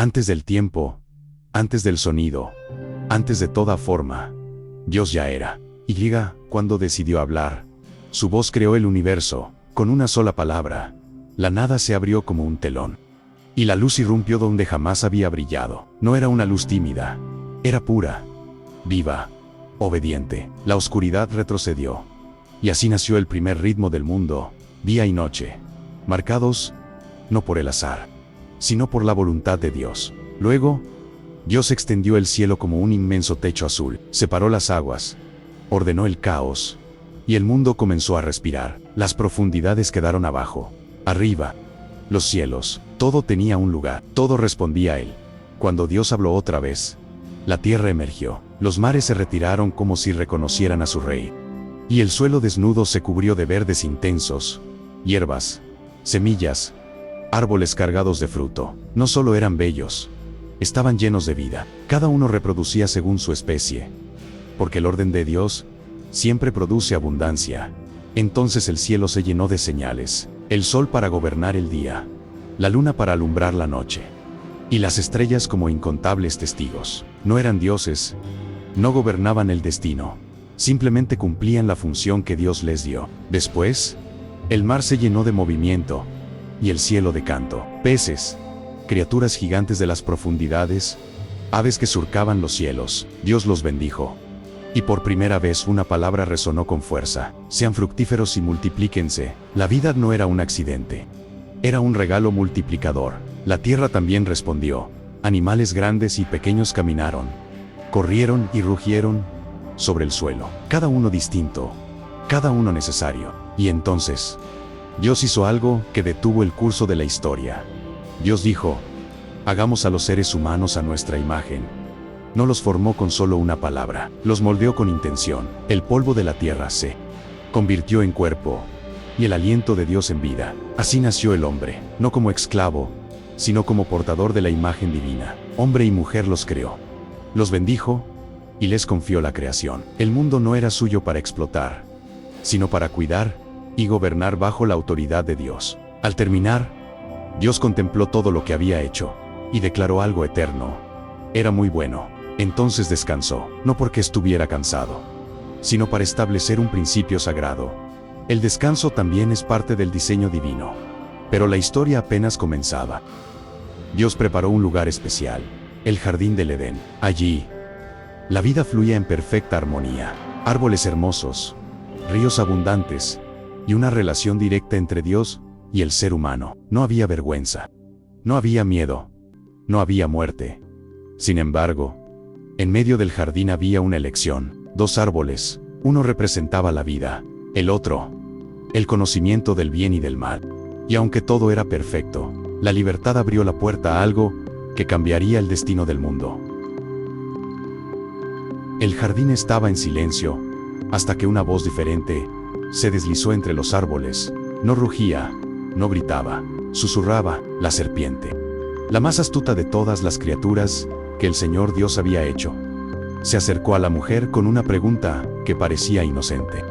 Antes del tiempo, antes del sonido, antes de toda forma, Dios ya era. Y cuando decidió hablar, su voz creó el universo, con una sola palabra. La nada se abrió como un telón. Y la luz irrumpió donde jamás había brillado. No era una luz tímida, era pura, viva, obediente. La oscuridad retrocedió. Y así nació el primer ritmo del mundo, día y noche, marcados, no por el azar, sino por la voluntad de Dios. Luego, Dios extendió el cielo como un inmenso techo azul, separó las aguas, ordenó el caos, y el mundo comenzó a respirar. Las profundidades quedaron abajo, arriba, los cielos, todo tenía un lugar, todo respondía a él. Cuando Dios habló otra vez, la tierra emergió, los mares se retiraron como si reconocieran a su rey. Y el suelo desnudo se cubrió de verdes intensos, hierbas, semillas, árboles cargados de fruto. No solo eran bellos, estaban llenos de vida. Cada uno reproducía según su especie. Porque el orden de Dios siempre produce abundancia. Entonces el cielo se llenó de señales, el sol para gobernar el día, la luna para alumbrar la noche, y las estrellas como incontables testigos. No eran dioses, no gobernaban el destino, simplemente cumplían la función que Dios les dio. Después, el mar se llenó de movimiento, y el cielo de canto. Peces, criaturas gigantes de las profundidades, aves que surcaban los cielos. Dios los bendijo. Y por primera vez una palabra resonó con fuerza: sean fructíferos y multiplíquense. La vida no era un accidente, era un regalo multiplicador. La tierra también respondió. Animales grandes y pequeños caminaron, corrieron y rugieron sobre el suelo, cada uno distinto, cada uno necesario. Y entonces, Dios hizo algo que detuvo el curso de la historia. Dios dijo: hagamos a los seres humanos a nuestra imagen. No los formó con solo una palabra, los moldeó con intención. El polvo de la tierra se convirtió en cuerpo, y el aliento de Dios en vida. Así nació el hombre, no como esclavo, sino como portador de la imagen divina. Hombre y mujer los creó, los bendijo, y les confió la creación. El mundo no era suyo para explotar, sino para cuidar y gobernar bajo la autoridad de Dios. Al terminar, Dios contempló todo lo que había hecho, y declaró algo eterno: era muy bueno. Entonces descansó, no porque estuviera cansado, sino para establecer un principio sagrado. El descanso también es parte del diseño divino. Pero la historia apenas comenzaba. Dios preparó un lugar especial, el jardín del Edén. Allí, la vida fluía en perfecta armonía. Árboles hermosos, ríos abundantes, y una relación directa entre Dios y el ser humano. No había vergüenza, no había miedo, no había muerte. Sin embargo, en medio del jardín había una elección: dos árboles, uno representaba la vida, el otro, el conocimiento del bien y del mal. Y aunque todo era perfecto, la libertad abrió la puerta a algo que cambiaría el destino del mundo. El jardín estaba en silencio, hasta que una voz diferente se deslizó entre los árboles. No rugía, no gritaba, susurraba: la serpiente, la más astuta de todas las criaturas que el Señor Dios había hecho. Se acercó a la mujer con una pregunta que parecía inocente,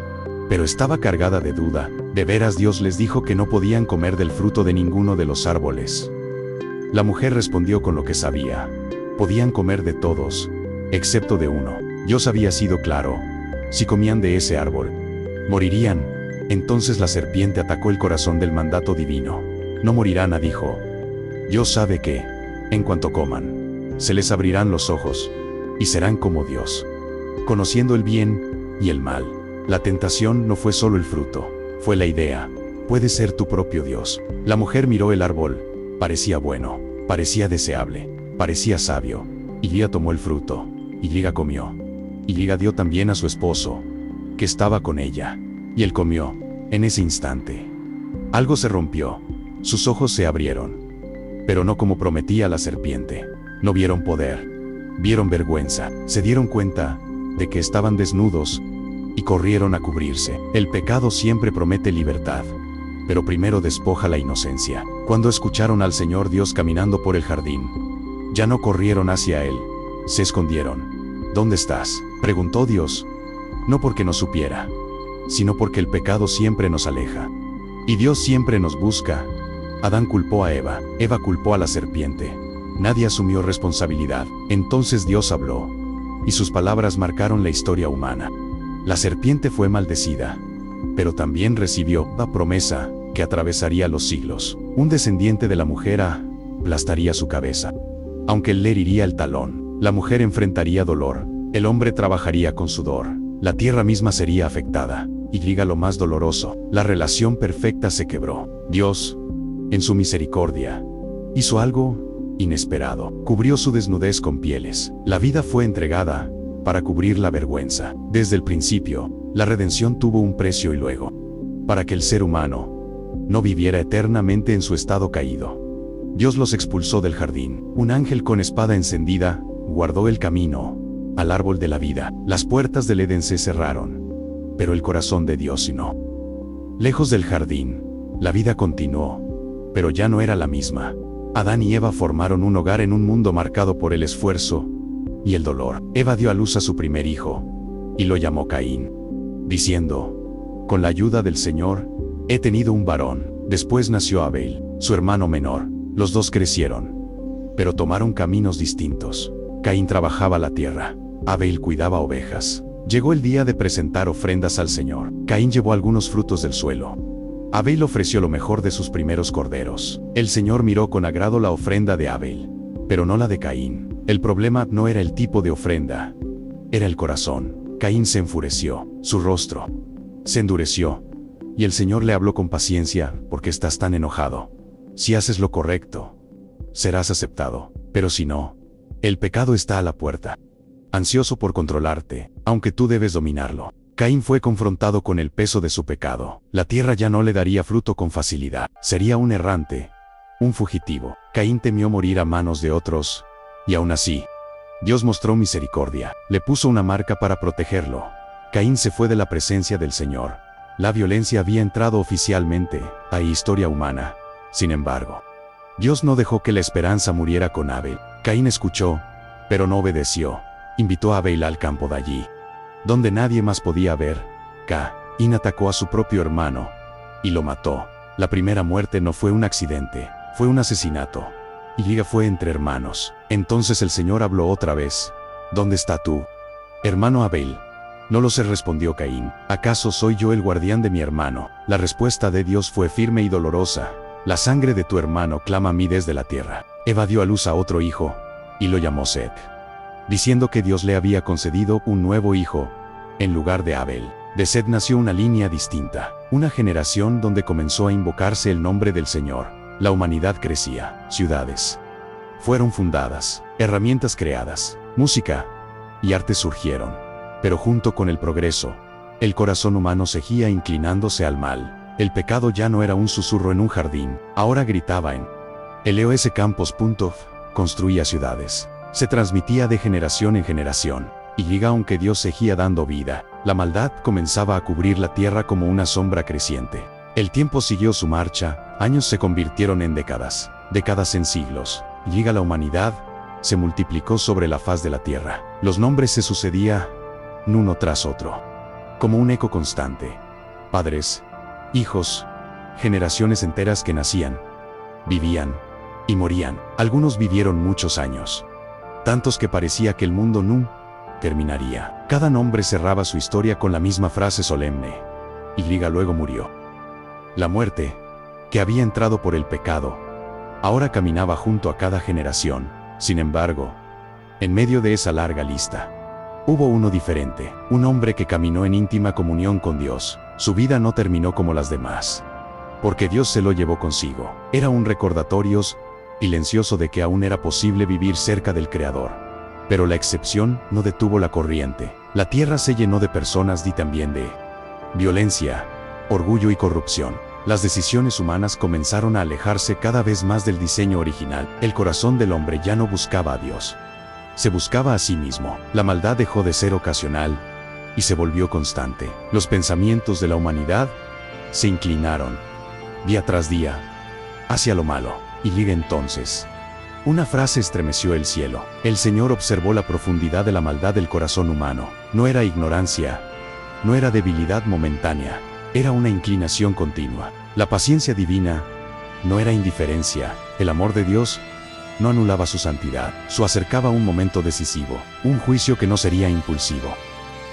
pero estaba cargada de duda. ¿De veras Dios les dijo que no podían comer del fruto de ninguno de los árboles? La mujer respondió con lo que sabía: podían comer de todos, excepto de uno. Dios había sido claro: si comían de ese árbol, morirían. Entonces la serpiente atacó el corazón del mandato divino. No morirán, dijo. Dios sabe que, en cuanto coman, se les abrirán los ojos, y serán como Dios, conociendo el bien y el mal. La tentación no fue solo el fruto, fue la idea: puedes ser tu propio Dios. La mujer miró el árbol, parecía bueno, parecía deseable, parecía sabio, y ella tomó el fruto, y ella comió. Y ella dio también a su esposo, que estaba con ella, y él comió. En ese instante, algo se rompió, sus ojos se abrieron, pero no como prometía la serpiente. No vieron poder, vieron vergüenza. Se dieron cuenta de que estaban desnudos y corrieron a cubrirse. El pecado siempre promete libertad, pero primero despoja la inocencia. Cuando escucharon al Señor Dios caminando por el jardín, ya no corrieron hacia él, se escondieron. ¿Dónde estás?, preguntó Dios. No porque no supiera, sino porque el pecado siempre nos aleja, y Dios siempre nos busca. Adán culpó a Eva, Eva culpó a la serpiente. Nadie asumió responsabilidad. Entonces Dios habló, y sus palabras marcaron la historia humana. La serpiente fue maldecida, pero también recibió la promesa que atravesaría los siglos. Un descendiente de la mujer aplastaría su cabeza. Aunque él le heriría el talón, la mujer enfrentaría dolor, el hombre trabajaría con sudor, la tierra misma sería afectada. Y llega lo más doloroso, la relación perfecta se quebró. Dios, en su misericordia, hizo algo inesperado. Cubrió su desnudez con pieles. La vida fue entregada para cubrir la vergüenza. Desde el principio, la redención tuvo un precio y luego, para que el ser humano no viviera eternamente en su estado caído, Dios los expulsó del jardín. Un ángel con espada encendida guardó el camino al árbol de la vida. Las puertas del Edén se cerraron, pero el corazón de Dios no. Lejos del jardín, la vida continuó, pero ya no era la misma. Adán y Eva formaron un hogar en un mundo marcado por el esfuerzo y el dolor. Eva dio a luz a su primer hijo, y lo llamó Caín, diciendo: con la ayuda del Señor, he tenido un varón. Después nació Abel, su hermano menor. Los dos crecieron, pero tomaron caminos distintos. Caín trabajaba la tierra, Abel cuidaba ovejas. Llegó el día de presentar ofrendas al Señor. Caín llevó algunos frutos del suelo. Abel ofreció lo mejor de sus primeros corderos. El Señor miró con agrado la ofrenda de Abel, pero no la de Caín. El problema no era el tipo de ofrenda, era el corazón. Caín se enfureció, su rostro se endureció, y el Señor le habló con paciencia: ¿por qué estás tan enojado? Si haces lo correcto, serás aceptado, pero si no, el pecado está a la puerta, ansioso por controlarte, aunque tú debes dominarlo. Caín fue confrontado con el peso de su pecado. La tierra ya no le daría fruto con facilidad. Sería un errante, un fugitivo. Caín temió morir a manos de otros, y aún así, Dios mostró misericordia. Le puso una marca para protegerlo. Caín se fue de la presencia del Señor. La violencia había entrado oficialmente a historia humana. Sin embargo, Dios no dejó que la esperanza muriera con Abel. Caín escuchó, pero no obedeció. Invitó a Abel al campo de allí, donde nadie más podía ver. Caín atacó a su propio hermano y lo mató. La primera muerte no fue un accidente, fue un asesinato. Y fue entre hermanos. Entonces el Señor habló otra vez: ¿dónde está tú, hermano Abel? No lo sé, respondió Caín. ¿Acaso soy yo el guardián de mi hermano? La respuesta de Dios fue firme y dolorosa: la sangre de tu hermano clama a mí desde la tierra. Eva dio a luz a otro hijo, y lo llamó Set, diciendo que Dios le había concedido un nuevo hijo en lugar de Abel. De Set nació una línea distinta, una generación donde comenzó a invocarse el nombre del Señor. La humanidad crecía, ciudades fueron fundadas, herramientas creadas, música y arte surgieron. Pero junto con el progreso, el corazón humano seguía inclinándose al mal. El pecado ya no era un susurro en un jardín, ahora gritaba en LOS Campos. Construía ciudades. Se transmitía de generación en generación. Y aunque Dios seguía dando vida, la maldad comenzaba a cubrir la tierra como una sombra creciente. El tiempo siguió su marcha, años se convirtieron en décadas, décadas en siglos. Y la humanidad se multiplicó sobre la faz de la tierra. Los nombres se sucedían uno tras otro, como un eco constante. Padres, hijos, generaciones enteras que nacían, vivían y morían. Algunos vivieron muchos años, tantos que parecía que el mundo no terminaría. Cada nombre cerraba su historia con la misma frase solemne: y luego murió. La muerte, que había entrado por el pecado, ahora caminaba junto a cada generación. Sin embargo, en medio de esa larga lista, hubo uno diferente, un hombre que caminó en íntima comunión con Dios. Su vida no terminó como las demás, porque Dios se lo llevó consigo. Era un recordatorio silencioso de que aún era posible vivir cerca del Creador. Pero la excepción no detuvo la corriente. La tierra se llenó de personas y también de violencia, orgullo y corrupción. Las decisiones humanas comenzaron a alejarse cada vez más del diseño original. El corazón del hombre ya no buscaba a Dios, se buscaba a sí mismo. La maldad dejó de ser ocasional y se volvió constante. Los pensamientos de la humanidad se inclinaron, día tras día, hacia lo malo. Y entonces, una frase estremeció el cielo. El Señor observó la profundidad de la maldad del corazón humano. No era ignorancia, no era debilidad momentánea, era una inclinación continua. La paciencia divina no era indiferencia. El amor de Dios no anulaba su santidad, su acercaba a un momento decisivo, un juicio que no sería impulsivo,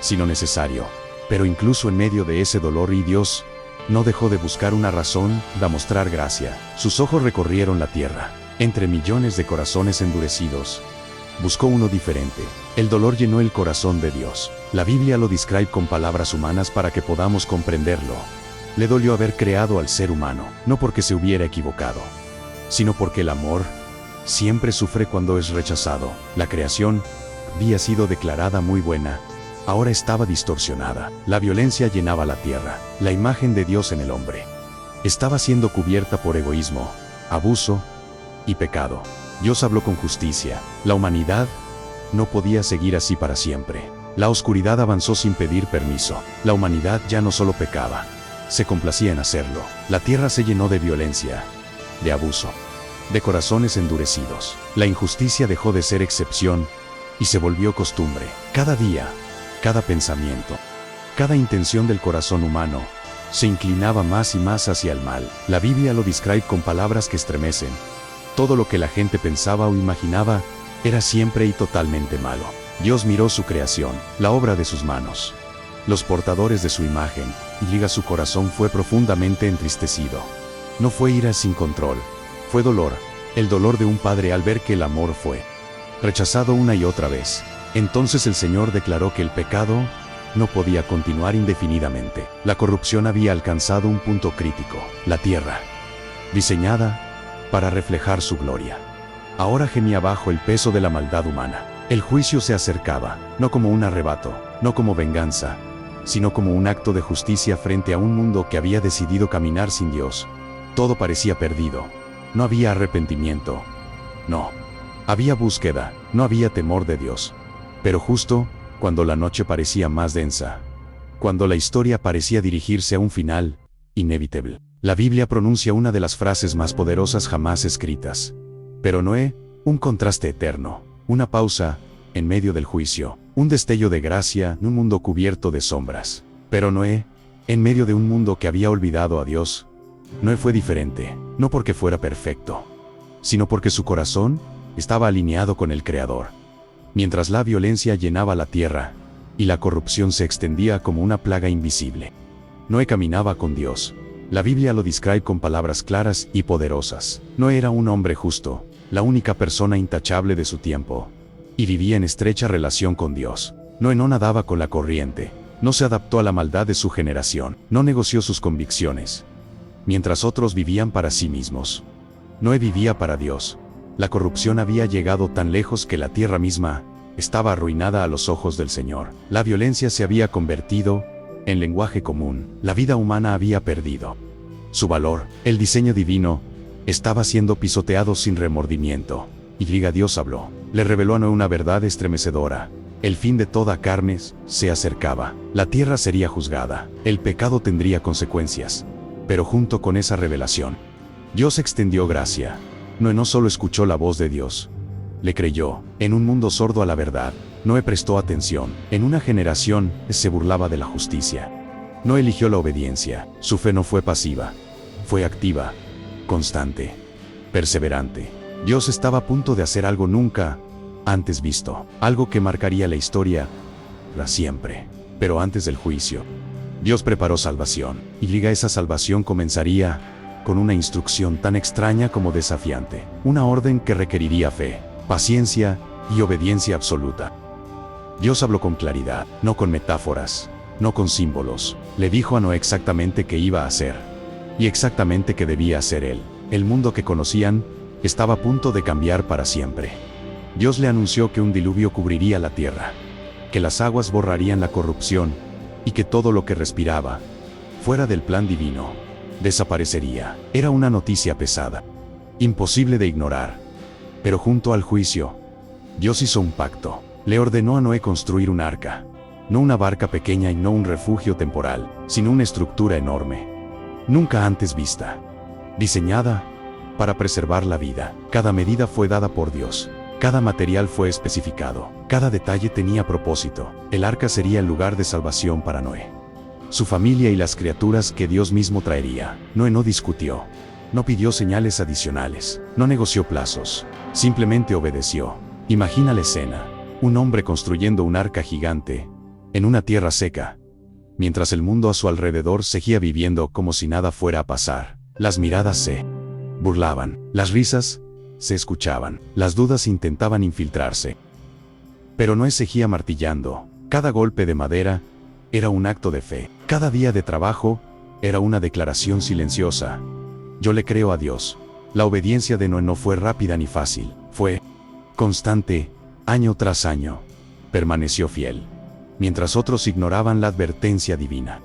sino necesario. Pero incluso en medio de ese dolor Dios no dejó de buscar una razón, de mostrar gracia. Sus ojos recorrieron la tierra, entre millones de corazones endurecidos. Buscó uno diferente. El dolor llenó el corazón de Dios. La Biblia lo describe con palabras humanas para que podamos comprenderlo. Le dolió haber creado al ser humano, no porque se hubiera equivocado, sino porque el amor siempre sufre cuando es rechazado. La creación había sido declarada muy buena, ahora estaba distorsionada. La violencia llenaba la tierra. La imagen de Dios en el hombre estaba siendo cubierta por egoísmo, abuso y pecado. Dios habló con justicia. La humanidad no podía seguir así para siempre. La oscuridad avanzó sin pedir permiso. La humanidad ya no solo pecaba, se complacía en hacerlo. La tierra se llenó de violencia, de abuso, de corazones endurecidos. La injusticia dejó de ser excepción y se volvió costumbre. Cada día, cada pensamiento, cada intención del corazón humano se inclinaba más y más hacia el mal. La Biblia lo describe con palabras que estremecen. Todo lo que la gente pensaba o imaginaba era siempre y totalmente malo. Dios miró su creación, la obra de sus manos, los portadores de su imagen, y su corazón fue profundamente entristecido. No fue ira sin control, fue dolor, el dolor de un padre al ver que el amor fue rechazado una y otra vez. Entonces el Señor declaró que el pecado no podía continuar indefinidamente. La corrupción había alcanzado un punto crítico. La tierra, diseñada para reflejar su gloria, ahora gemía bajo el peso de la maldad humana. El juicio se acercaba, no como un arrebato, no como venganza, sino como un acto de justicia frente a un mundo que había decidido caminar sin Dios. Todo parecía perdido. No había arrepentimiento. No. Había búsqueda, no había temor de Dios. Pero justo cuando la noche parecía más densa, cuando la historia parecía dirigirse a un final inevitable, la Biblia pronuncia una de las frases más poderosas jamás escritas. Pero Noé, un contraste eterno, una pausa en medio del juicio, un destello de gracia en un mundo cubierto de sombras. Pero Noé, en medio de un mundo que había olvidado a Dios, Noé fue diferente, no porque fuera perfecto, sino porque su corazón estaba alineado con el Creador. Mientras la violencia llenaba la tierra y la corrupción se extendía como una plaga invisible, Noé caminaba con Dios. La Biblia lo describe con palabras claras y poderosas. Noé era un hombre justo, la única persona intachable de su tiempo, y vivía en estrecha relación con Dios. Noé no nadaba con la corriente, no se adaptó a la maldad de su generación, no negoció sus convicciones. Mientras otros vivían para sí mismos, Noé vivía para Dios. La corrupción había llegado tan lejos que la tierra misma estaba arruinada a los ojos del Señor. La violencia se había convertido en lenguaje común. La vida humana había perdido su valor. El diseño divino estaba siendo pisoteado sin remordimiento. Y Dios habló. Le reveló a Noé una verdad estremecedora. El fin de toda carne se acercaba. La tierra sería juzgada. El pecado tendría consecuencias. Pero junto con esa revelación, Dios extendió gracia. Noé no solo escuchó la voz de Dios, le creyó. En un mundo sordo a la verdad, Noé prestó atención. En una generación se burlaba de la justicia, no eligió la obediencia. Su fe no fue pasiva, fue activa, constante, perseverante. Dios estaba a punto de hacer algo nunca antes visto, algo que marcaría la historia para siempre. Pero antes del juicio, Dios preparó salvación, y esa salvación comenzaría con una instrucción tan extraña como desafiante, una orden que requeriría fe, paciencia y obediencia absoluta. Dios habló con claridad, no con metáforas, no con símbolos. Le dijo a Noé exactamente qué iba a hacer y exactamente qué debía hacer él. El mundo que conocían estaba a punto de cambiar para siempre. Dios le anunció que un diluvio cubriría la tierra, que las aguas borrarían la corrupción y que todo lo que respiraba, fuera del plan divino, desaparecería. Era una noticia pesada, imposible de ignorar. Pero junto al juicio, Dios hizo un pacto. Le ordenó a Noé construir un arca, no una barca pequeña y no un refugio temporal, sino una estructura enorme, nunca antes vista, diseñada para preservar la vida. Cada medida fue dada por Dios, cada material fue especificado, cada detalle tenía propósito. El arca sería el lugar de salvación para Noé, su familia y las criaturas que Dios mismo traería. Noé no discutió, no pidió señales adicionales, no negoció plazos. Simplemente obedeció. Imagina la escena. Un hombre construyendo un arca gigante, en una tierra seca, mientras el mundo a su alrededor seguía viviendo como si nada fuera a pasar. Las miradas se burlaban, las risas se escuchaban, las dudas intentaban infiltrarse. Pero Noé seguía martillando. Cada golpe de madera era un acto de fe. Cada día de trabajo era una declaración silenciosa. Yo le creo a Dios. La obediencia de Noé no fue rápida ni fácil, fue constante, año tras año. Permaneció fiel, mientras otros ignoraban la advertencia divina.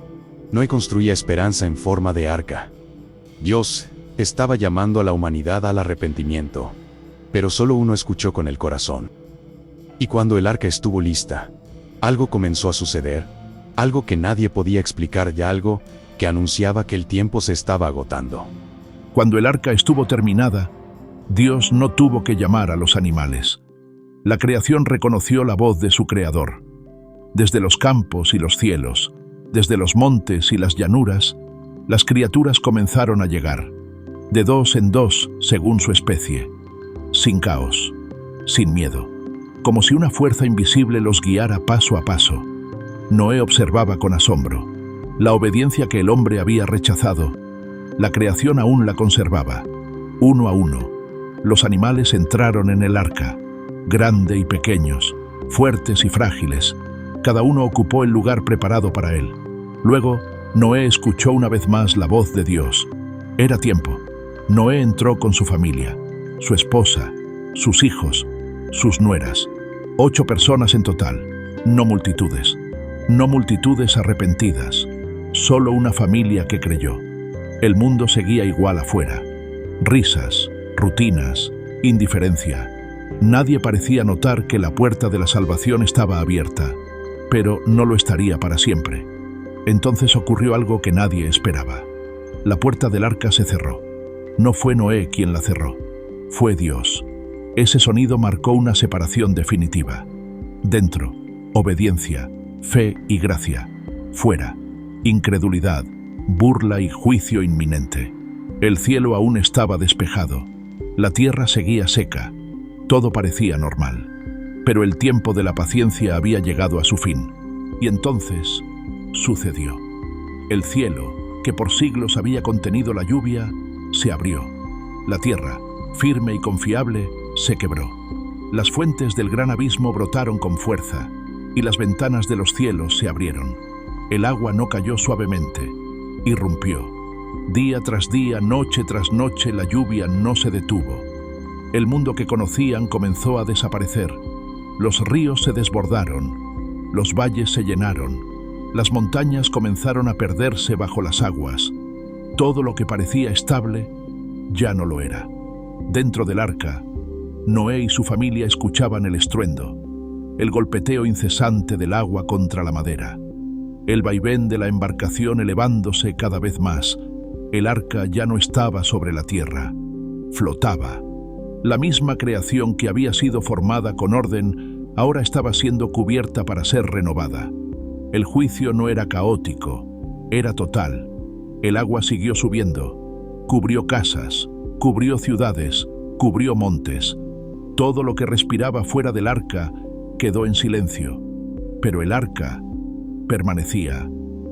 Noé construía esperanza en forma de arca. Dios estaba llamando a la humanidad al arrepentimiento, pero solo uno escuchó con el corazón. Y cuando el arca estuvo lista, algo comenzó a suceder, algo que nadie podía explicar y algo que anunciaba que el tiempo se estaba agotando. Cuando el arca estuvo terminada, Dios no tuvo que llamar a los animales. La creación reconoció la voz de su Creador. Desde los campos y los cielos, desde los montes y las llanuras, las criaturas comenzaron a llegar, de dos en dos según su especie, sin caos, sin miedo, como si una fuerza invisible los guiara paso a paso. Noé observaba con asombro. La obediencia que el hombre había rechazado, la creación aún la conservaba. Uno a uno, los animales entraron en el arca, grande y pequeños, fuertes y frágiles. Cada uno ocupó el lugar preparado para él. Luego, Noé escuchó una vez más la voz de Dios. Era tiempo. Noé entró con su familia, su esposa, sus hijos, sus nueras. 8 personas en total, no multitudes. No multitudes arrepentidas, solo una familia que creyó. El mundo seguía igual afuera. Risas, rutinas, indiferencia. Nadie parecía notar que la puerta de la salvación estaba abierta, pero no lo estaría para siempre. Entonces ocurrió algo que nadie esperaba. La puerta del arca se cerró. No fue Noé quien la cerró, fue Dios. Ese sonido marcó una separación definitiva. Dentro, obediencia, fe y gracia. Fuera, incredulidad, burla y juicio inminente. El cielo aún estaba despejado. La tierra seguía seca. Todo parecía normal. Pero el tiempo de la paciencia había llegado a su fin. Y entonces sucedió. El cielo, que por siglos había contenido la lluvia, se abrió. La tierra, firme y confiable, se quebró. Las fuentes del gran abismo brotaron con fuerza, y las ventanas de los cielos se abrieron. El agua no cayó suavemente, irrumpió. Día tras día, noche tras noche, la lluvia no se detuvo. El mundo que conocían comenzó a desaparecer. Los ríos se desbordaron, los valles se llenaron, las montañas comenzaron a perderse bajo las aguas. Todo lo que parecía estable ya no lo era. Dentro del arca, Noé y su familia escuchaban el estruendo, el golpeteo incesante del agua contra la madera, el vaivén de la embarcación elevándose cada vez más. El arca ya no estaba sobre la tierra, flotaba. La misma creación que había sido formada con orden, ahora estaba siendo cubierta para ser renovada. El juicio no era caótico, era total. El agua siguió subiendo, cubrió casas, cubrió ciudades, cubrió montes. Todo lo que respiraba fuera del arca quedó en silencio. Pero el arca permanecía,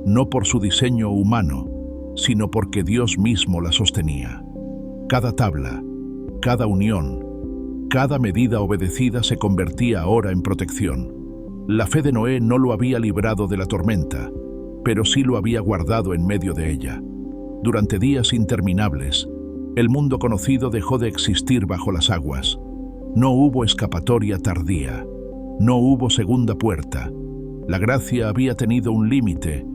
no por su diseño humano, sino porque Dios mismo la sostenía. Cada tabla, cada unión, cada medida obedecida se convertía ahora en protección. La fe de Noé no lo había librado de la tormenta, pero sí lo había guardado en medio de ella. Durante días interminables, el mundo conocido dejó de existir bajo las aguas. No hubo escapatoria tardía, no hubo segunda puerta. La gracia había tenido un límite,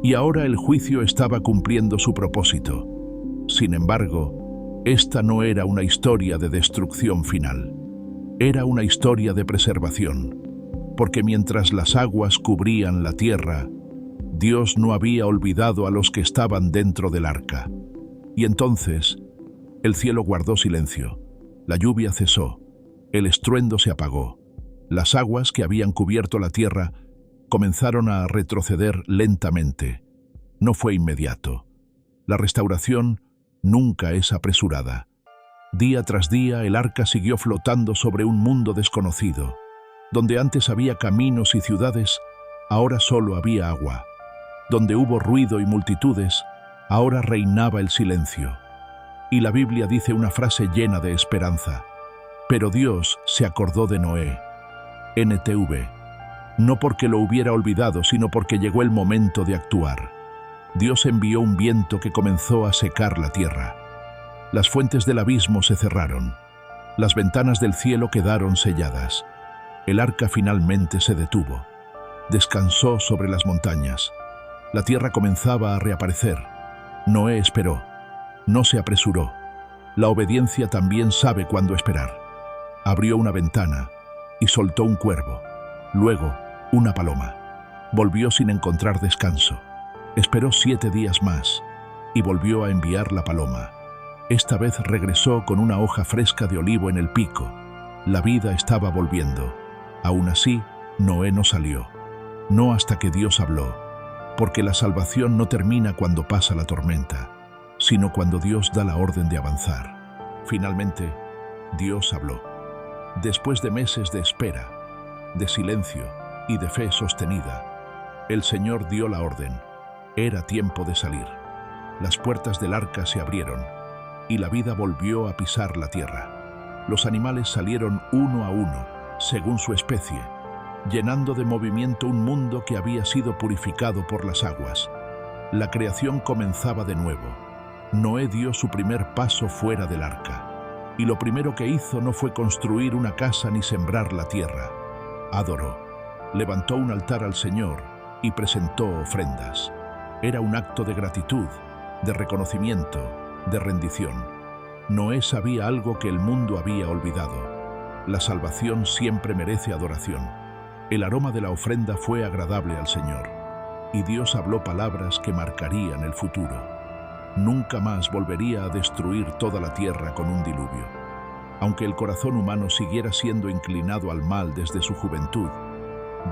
y ahora el juicio estaba cumpliendo su propósito. Sin embargo, esta no era una historia de destrucción final. Era una historia de preservación, porque mientras las aguas cubrían la tierra, Dios no había olvidado a los que estaban dentro del arca. Y entonces, el cielo guardó silencio, la lluvia cesó, el estruendo se apagó. Las aguas que habían cubierto la tierra comenzaron a retroceder lentamente. No fue inmediato. La restauración nunca es apresurada. Día tras día el arca siguió flotando sobre un mundo desconocido. Donde antes había caminos y ciudades, ahora solo había agua. Donde hubo ruido y multitudes, ahora reinaba el silencio. Y la Biblia dice una frase llena de esperanza. Pero Dios se acordó de Noé. NTV. No porque lo hubiera olvidado, sino porque llegó el momento de actuar. Dios envió un viento que comenzó a secar la tierra. Las fuentes del abismo se cerraron. Las ventanas del cielo quedaron selladas. El arca finalmente se detuvo. Descansó sobre las montañas. La tierra comenzaba a reaparecer. Noé esperó. No se apresuró. La obediencia también sabe cuándo esperar. Abrió una ventana y soltó un cuervo. Luego, una paloma. Volvió sin encontrar descanso. Esperó 7 días más y volvió a enviar la paloma. Esta vez regresó con una hoja fresca de olivo en el pico. La vida estaba volviendo. Aún así, Noé no salió. No hasta que Dios habló. Porque la salvación no termina cuando pasa la tormenta, sino cuando Dios da la orden de avanzar. Finalmente, Dios habló. Después de meses de espera, de silencio y de fe sostenida, el Señor dio la orden. Era tiempo de salir. Las puertas del arca se abrieron y la vida volvió a pisar la tierra. Los animales salieron uno a uno, según su especie, llenando de movimiento un mundo que había sido purificado por las aguas. La creación comenzaba de nuevo. Noé dio su primer paso fuera del arca. Y lo primero que hizo no fue construir una casa ni sembrar la tierra. Adoró, levantó un altar al Señor y presentó ofrendas. Era un acto de gratitud, de reconocimiento, de rendición. Noé sabía algo que el mundo había olvidado. La salvación siempre merece adoración. El aroma de la ofrenda fue agradable al Señor, y Dios habló palabras que marcarían el futuro. Nunca más volvería a destruir toda la tierra con un diluvio. Aunque el corazón humano siguiera siendo inclinado al mal desde su juventud,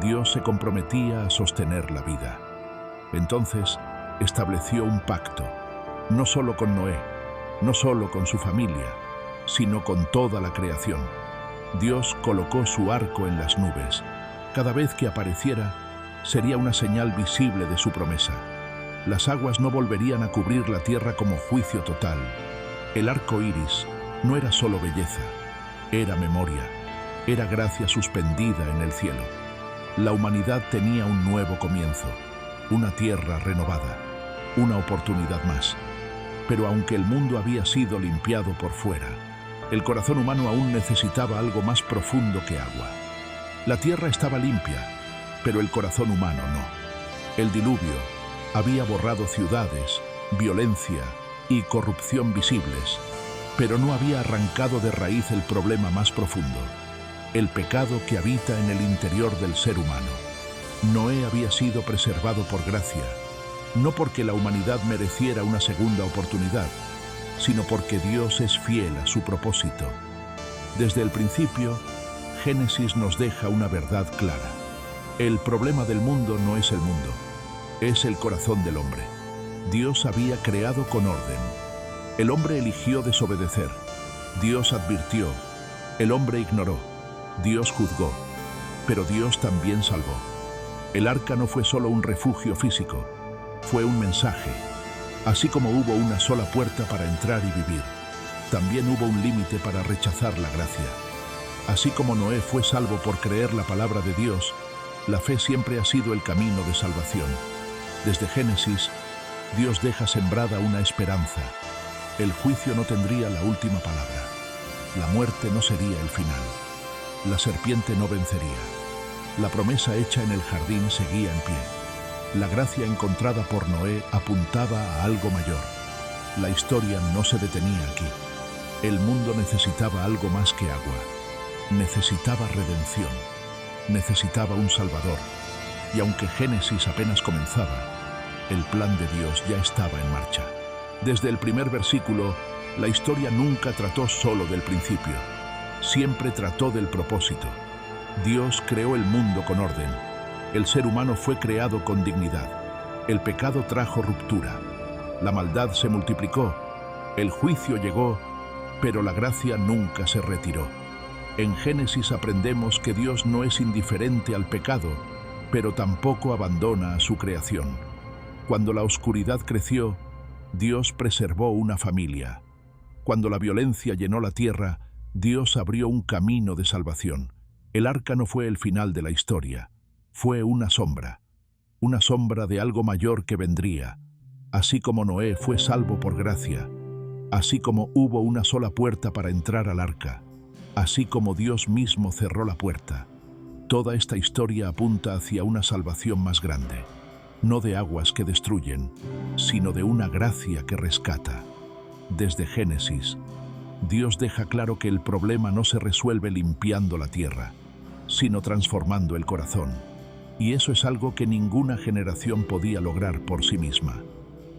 Dios se comprometía a sostener la vida. Entonces, estableció un pacto, no solo con Noé, no solo con su familia, sino con toda la creación. Dios colocó su arco en las nubes. Cada vez que apareciera, sería una señal visible de su promesa. Las aguas no volverían a cubrir la tierra como juicio total. El arco iris no era solo belleza, era memoria, era gracia suspendida en el cielo. La humanidad tenía un nuevo comienzo, una tierra renovada, una oportunidad más. Pero aunque el mundo había sido limpiado por fuera, el corazón humano aún necesitaba algo más profundo que agua. La tierra estaba limpia, pero el corazón humano no. El diluvio había borrado ciudades, violencia y corrupción visibles, pero no había arrancado de raíz el problema más profundo, el pecado que habita en el interior del ser humano. Noé había sido preservado por gracia, no porque la humanidad mereciera una segunda oportunidad, sino porque Dios es fiel a su propósito. Desde el principio, Génesis nos deja una verdad clara. El problema del mundo no es el mundo, es el corazón del hombre. Dios había creado con orden. El hombre eligió desobedecer. Dios advirtió. El hombre ignoró. Dios juzgó. Pero Dios también salvó. El arca no fue solo un refugio físico, fue un mensaje. Así como hubo una sola puerta para entrar y vivir, también hubo un límite para rechazar la gracia. Así como Noé fue salvo por creer la palabra de Dios, la fe siempre ha sido el camino de salvación. Desde Génesis, Dios deja sembrada una esperanza. El juicio no tendría la última palabra. La muerte no sería el final. La serpiente no vencería. La promesa hecha en el jardín seguía en pie. La gracia encontrada por Noé apuntaba a algo mayor. La historia no se detenía aquí. El mundo necesitaba algo más que agua. Necesitaba redención. Necesitaba un Salvador. Y aunque Génesis apenas comenzaba, el plan de Dios ya estaba en marcha. Desde el primer versículo, la historia nunca trató solo del principio. Siempre trató del propósito. Dios creó el mundo con orden. El ser humano fue creado con dignidad. El pecado trajo ruptura. La maldad se multiplicó. El juicio llegó Pero la gracia nunca se retiró. En Génesis aprendemos que Dios no es indiferente al pecado, pero tampoco abandona a su creación. Cuando la oscuridad creció, Dios preservó una familia. Cuando la violencia llenó la tierra, Dios abrió un camino de salvación. El arca no fue el final de la historia, fue una sombra de algo mayor que vendría. Así como Noé fue salvo por gracia, así como hubo una sola puerta para entrar al arca, así como Dios mismo cerró la puerta, toda esta historia apunta hacia una salvación más grande, no de aguas que destruyen, sino de una gracia que rescata. Desde Génesis, Dios deja claro que el problema no se resuelve limpiando la tierra, sino transformando el corazón. Y eso es algo que ninguna generación podía lograr por sí misma.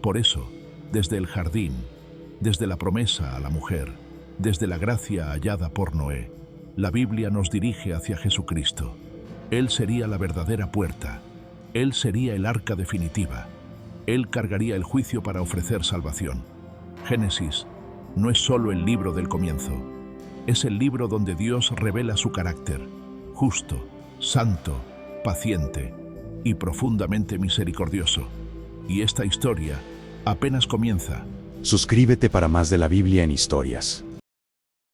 Por eso, desde el jardín, desde la promesa a la mujer, desde la gracia hallada por Noé, la Biblia nos dirige hacia Jesucristo. Él sería la verdadera puerta. Él sería el arca definitiva. Él cargaría el juicio para ofrecer salvación. Génesis no es solo el libro del comienzo, es el libro donde Dios revela su carácter, justo, santo, paciente y profundamente misericordioso. Y esta historia apenas comienza. Suscríbete para más de la Biblia en historias.